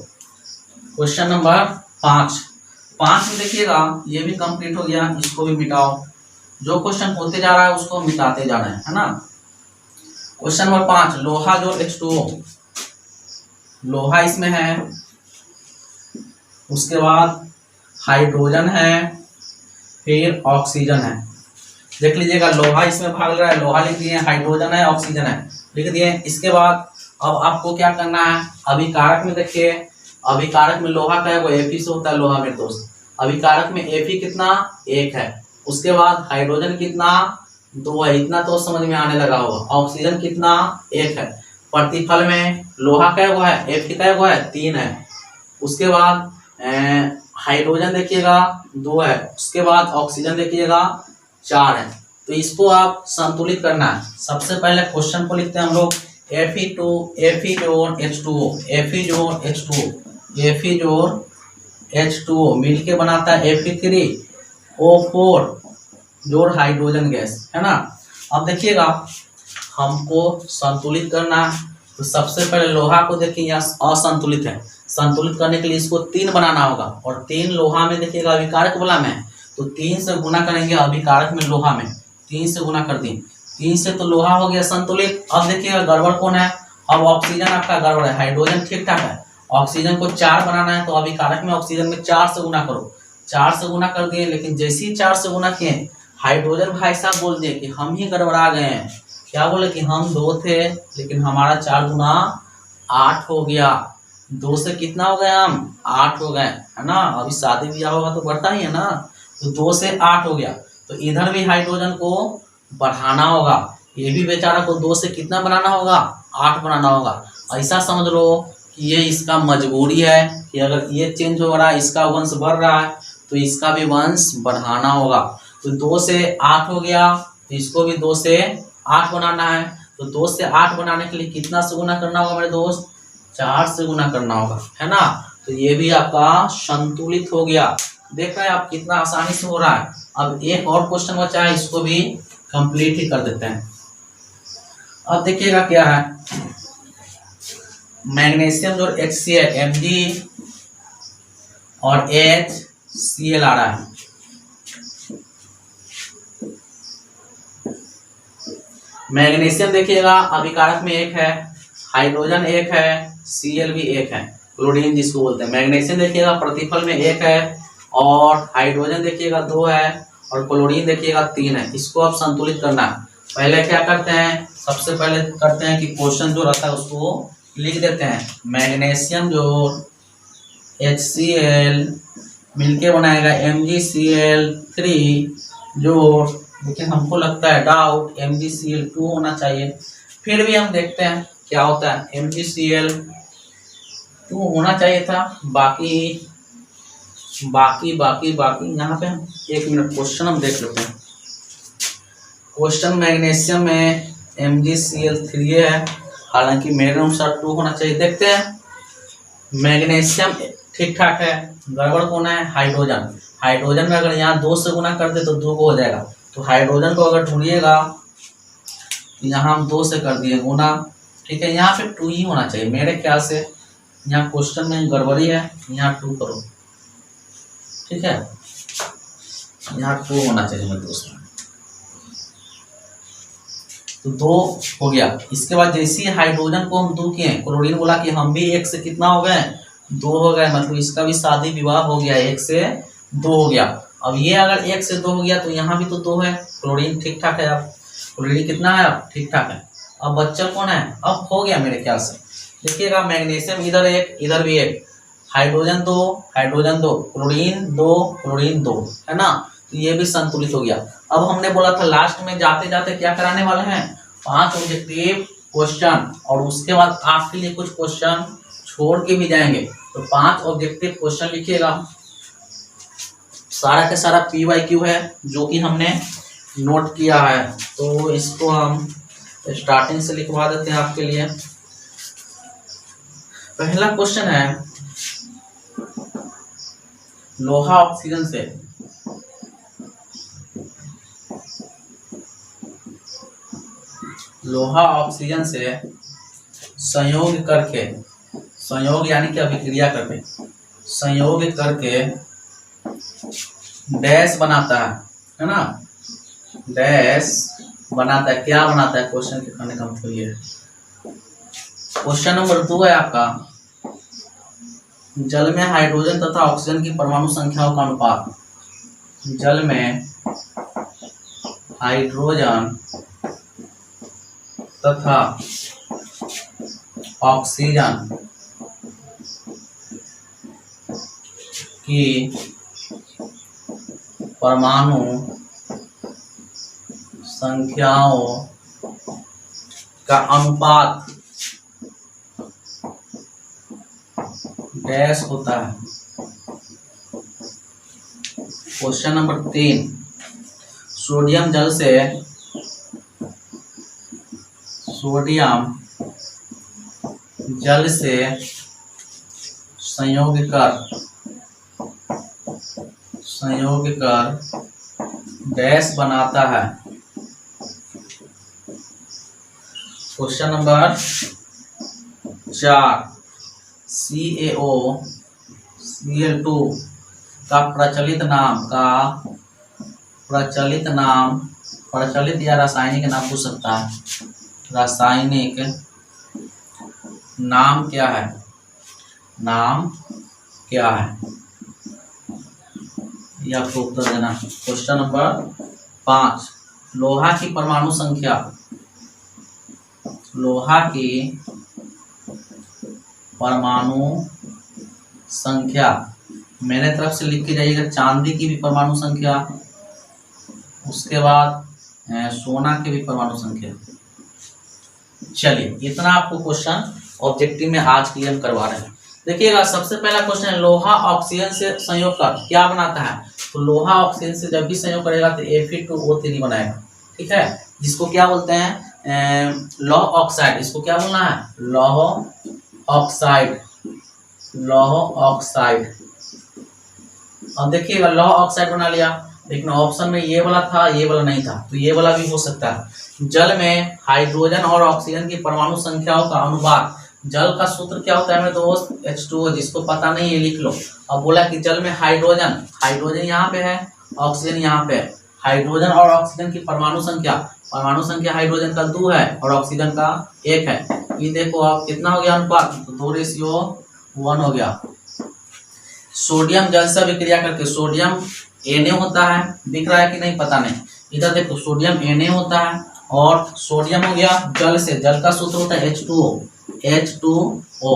क्वेश्चन नंबर 5 में देखिएगा ये भी कंप्लीट हो गया, इसको भी मिटाओ। जो क्वेश्चन होते जा रहा है उसको मिटाते जा रहे हैं, है ना। क्वेश्चन नंबर 5, लोहा जोड़ H2O, लोहा इसमें है, उसके बाद हाइड्रोजन है, फिर ऑक्सीजन है। देख लीजिएगा लोहा इसमें भाग रहा है, लोहा लिख दिए, हाइड्रोजन है, ऑक्सीजन है लिख दिए। इसके बाद अब आपको क्या करना है, अभिकारक में देखिए, अभिकारक में लोहा का Fe से होता है लोहा मेरे दोस्त, अभिकारक में Fe कितना 1 है, उसके बाद हाइड्रोजन कितना 2 है, इतना तो समझ में आने लगा होगा। ऑक्सीजन कितना 1 है, प्रतिफल में लोहा का है, Fe का है 3 है, उसके बाद हाइड्रोजन देखिएगा 2 है, उसके बाद ऑक्सीजन देखिएगा 4 है। तो इसको आप संतुलित करना है। सबसे पहले क्वेश्चन को लिखते हैं हम लोग, Fe जोड़ H2O, Fe जोड़ H2O, Fe जोड़ H2O मिलके बनाता है Fe3O4 जोड़ हाइड्रोजन गैस, है ना। अब देखिएगा हमको संतुलित करना है, तो सबसे पहले लोहा को देखिए यहाँ असंतुलित है, संतुलित करने के लिए इसको 3 बनाना होगा, और 3 लोहा में देखिएगा अभिकारक वाला में, तो 3 से गुना करेंगे अभिकारक में, लोहा में 3 से गुना कर दी, 3 से तो लोहा हो गया संतुलित। अब देखिएगा गड़बड़ कौन है, अब ऑक्सीजन आपका गड़बड़ है, हाइड्रोजन ठीक ठाक है, ऑक्सीजन को 4 बनाना है, तो अभिकारक में ऑक्सीजन में 4 से गुना करो, 4 से गुना कर दिए, लेकिन जैसे ही 4 से गुना किए हाइड्रोजन भाई साहब बोल दिए कि हम ही गड़बड़ा गए हैं। क्या बोले कि हम 2 थे लेकिन हमारा 4 गुना 8 हो गया, 2 से कितना हो गए हम 8 हो गए, है ना। अभी शादी ब्याह होगा तो बढ़ता ही है ना, तो 2 से 8 हो गया, तो इधर भी हाइड्रोजन को बढ़ाना होगा, ये भी बेचारा को 2 से कितना बनाना होगा 8 बनाना होगा। ऐसा समझ लो कि ये इसका मजबूरी है कि अगर ये चेंज हो रहा है, इसका वंश बढ़ रहा है, तो इसका भी वंश बढ़ाना होगा। तो 2 से 8 हो गया, तो इसको भी 2 से 8 बनाना है, तो 2 से 8 बनाने के लिए कितना से गुना करना होगा मेरे दोस्त, 4 से गुना करना होगा, है ना। तो ये भी आपका संतुलित हो गया। देख रहे हैं आप कितना आसानी से हो रहा है। अब एक और क्वेश्चन बचा है, इसको भी कंप्लीट ही कर देते हैं। अब देखिएगा क्या है, मैग्नीशियम जो HCl Mg और HCl आ रहा है। मैग्नीशियम देखिएगा अभिकारक में 1 है, हाइड्रोजन 1 है, Cl भी 1 है, क्लोरीन जिसको बोलते हैं। मैग्नीशियम देखिएगा प्रतिफल में 1 है, और हाइड्रोजन देखिएगा 2 है, और क्लोरीन देखिएगा 3 है। इसको अब संतुलित करना है। पहले क्या करते हैं, सबसे पहले करते हैं कि क्वेश्चन जो रहता है उसको लिख देते हैं। मैग्नीशियम जो HCl मिलके बनाएगा MgCl3 जो, लेकिन हमको लगता है डाउट MgCl2 होना चाहिए, फिर भी हम देखते हैं क्या होता है। MgCl2 होना चाहिए था, बाकी यहाँ पे हम 1 मिनट क्वेश्चन हम देख लेते हैं। क्वेश्चन मैग्नीशियम में MgCl3 है, हालांकि मेरे अनुसार 2 होना चाहिए। देखते हैं मैग्नीशियम ठीक ठाक है, गड़बड़ कौन है, हाइड्रोजन। हाइड्रोजन में अगर यहाँ 2 से गुना करते तो 2 को हो जाएगा, तो हाइड्रोजन को अगर ढूंढिएगा तो यहाँ हम 2 से कर दिए गुना, ठीक है। यहाँ पे 2 ही होना चाहिए मेरे ख्याल से, यहाँ क्वेश्चन में गड़बड़ी है, यहाँ 2 करो, ठीक है, यहाँ 2 होना चाहिए मेरे दोस्तों। तो 2 हो गया। इसके बाद जैसे ही हाइड्रोजन को हम 2 किए, क्लोरीन बोला कि हम भी 1 से कितना हो गए 2 हो गए, मतलब इसका भी शादी विवाह हो गया, 1 से 2 हो गया। अब ये अगर 1 से 2 हो गया तो यहाँ भी तो 2 है, क्लोरीन ठीक ठाक है, अब क्लोरीन कितना है, अब ठीक ठाक है। अब बच्चा कौन है, अब हो गया मेरे ख्याल से। देखिएगा मैग्नीशियम इधर 1, इधर भी 1, हाइड्रोजन 2, हाइड्रोजन 2, क्लोरीन 2, क्लोरीन 2, है ना। तो ये भी संतुलित हो गया। अब हमने बोला था लास्ट में जाते जाते क्या कराने वाले हैं, 5 ऑब्जेक्टिव क्वेश्चन, और उसके बाद आपके लिए कुछ क्वेश्चन छोड़ के भी जाएंगे। तो 5 ऑब्जेक्टिव क्वेश्चन लिखिएगा, सारा का सारा PYQ है जो कि हमने नोट किया है, तो इसको हम स्टार्टिंग से लिखवा देते हैं आपके लिए। पहला क्वेश्चन है, लोहा ऑक्सीजन से संयोग करके, संयोग यानी कि अभिक्रिया करके, संयोग करके डैश बनाता है ना, डैश बनाता है। क्या बनाता है, क्वेश्चन के कहने का मतलब ये है। क्वेश्चन नंबर 2 है आपका, जल में हाइड्रोजन तथा ऑक्सीजन की परमाणु संख्याओं का अनुपात। जल में हाइड्रोजन तथा ऑक्सीजन की परमाणु संख्याओं का अनुपात डैश होता है। क्वेश्चन नंबर 3, सोडियम जल से संयोग कर डैश बनाता है। क्वेश्चन नंबर 4, CaOCl2 का प्रचलित या रासायनिक नाम पूछ सकता है। रासायनिक नाम क्या है, नाम क्या है, यह आपको उत्तर देना। क्वेश्चन नंबर 5, लोहा की परमाणु संख्या। लोहा की परमाणु संख्या मेरे तरफ से लिख के जाइएगा। चांदी की भी परमाणु संख्या, उसके बाद सोना की भी परमाणु संख्या। चलिए, इतना आपको क्वेश्चन ऑब्जेक्टिव में आज के लिए हम करवा रहे हैं। देखिएगा, सबसे पहला क्वेश्चन है, लोहा ऑक्सीजन से संयोग कर क्या बनाता है। तो लोहा ऑक्सीजन से जब भी संयोग करेगा तो Fe2O3 बनाएगा, ठीक है, जिसको क्या बोलते हैं, लौह ऑक्साइड। इसको क्या बोलना है, लौह ऑक्साइड। लौह ऑक्साइड। अब देखिएगा, लौह ऑक्साइड बना लिया, लेकिन ऑप्शन में ये वाला था, ये वाला नहीं था, तो ये वाला भी हो सकता है। जल में हाइड्रोजन और ऑक्सीजन की परमाणु संख्याओं का अनुपात। जल का सूत्र क्या होता है मेरे दोस्त, H2O। जिसको पता नहीं है लिख लो। अब बोला कि जल में हाइड्रोजन यहाँ पे है, ऑक्सीजन यहाँ पे है। हाइड्रोजन और ऑक्सीजन की परमाणु संख्या हाइड्रोजन का 2 है और ऑक्सीजन का 1 है। ये देखो आप कितना हो गया अनुपात, तो 2:1 हो गया। सोडियम जल से विक्रिया करके, सोडियम Na होता है, दिख रहा है कि नहीं पता नहीं। इधर देखो, सोडियम Na होता है और सोडियम हो गया जल से, जल का सूत्र होता है H2O।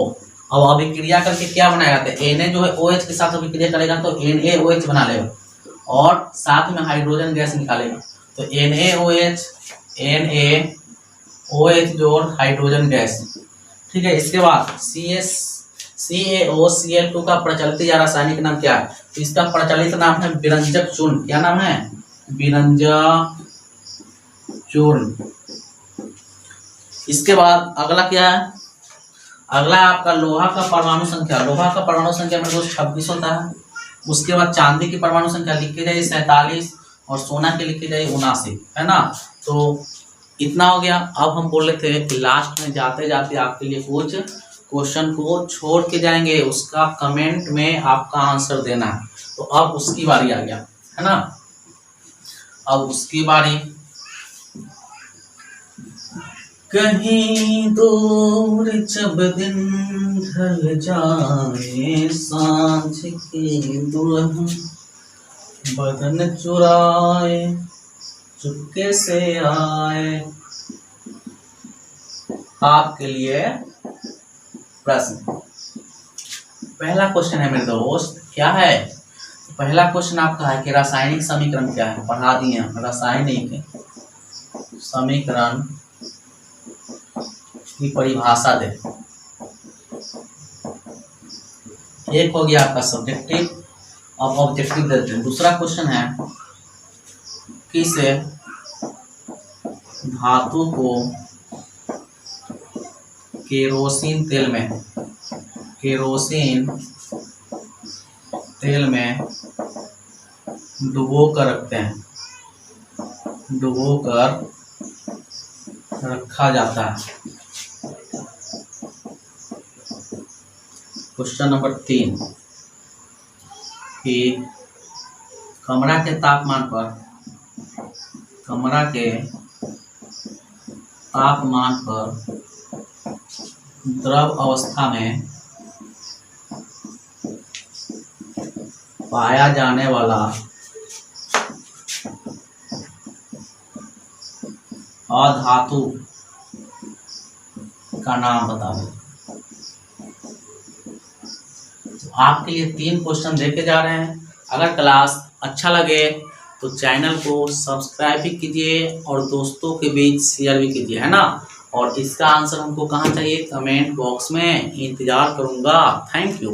अब अभिक्रिया करके क्या बनाएगा, तो Na जो है OH के साथ अभिक्रिया करेगा तो NaOH बना लेगा और साथ में हाइड्रोजन गैस निकालेगा। तो NaOH जोड़ हाइड्रोजन गैस, ठीक है। इसके बाद CaOCl2 का प्रचलित या रासायनिक नाम क्या है। तो इसका प्रचलित नाम है विरंजक चूर्ण। क्या नाम है, विरंजक चूर्ण। इसके बाद अगला क्या है, अगला है आपका लोहा का परमाणु संख्या। लोहा का परमाणु संख्या मेरे दोस्त 26 होता है। उसके बाद चांदी की परमाणु संख्या लिख के जाइए 47 और सोना की लिख के जाइए 79, है ना। तो इतना हो गया। अब हम बोल रहे थे कि लास्ट में जाते जाते आपके लिए कुछ क्वेश्चन को छोड़ के जाएंगे, उसका कमेंट में आपका आंसर देना है। तो अब उसकी बारी आ गया, है ना। अब उसकी बारी, कहीं दूर जब दिन ढल जाए, सांझ की दुल्हन बदन चुराए चुपके से आए। आपके लिए प्रश्न, पहला क्वेश्चन है मेरे दोस्त, क्या है, पहला क्वेश्चन आपका है कि रासायनिक समीकरण क्या है। पढ़ा दिए हैं, रासायनिक समीकरण की परिभाषा दे। एक हो गया आपका सब्जेक्टिव, अब ऑब्जेक्टिव देते हैं। दूसरा क्वेश्चन है, किस धातु को केरोसिन तेल में डुबो कर रखते हैं, डुबो कर रखा जाता है। क्वेश्चन नंबर 3 कि कमरा के तापमान पर द्रव अवस्था में पाया जाने वाला अधातु का नाम बताओ। आपके लिए 3 क्वेश्चन देखे जा रहे हैं। अगर क्लास अच्छा लगे तो चैनल को सब्सक्राइब भी कीजिए और दोस्तों के बीच शेयर भी कीजिए, है ना। और इसका आंसर हमको कहाँ चाहिए, कमेंट बॉक्स में इंतजार करूंगा। Thank you.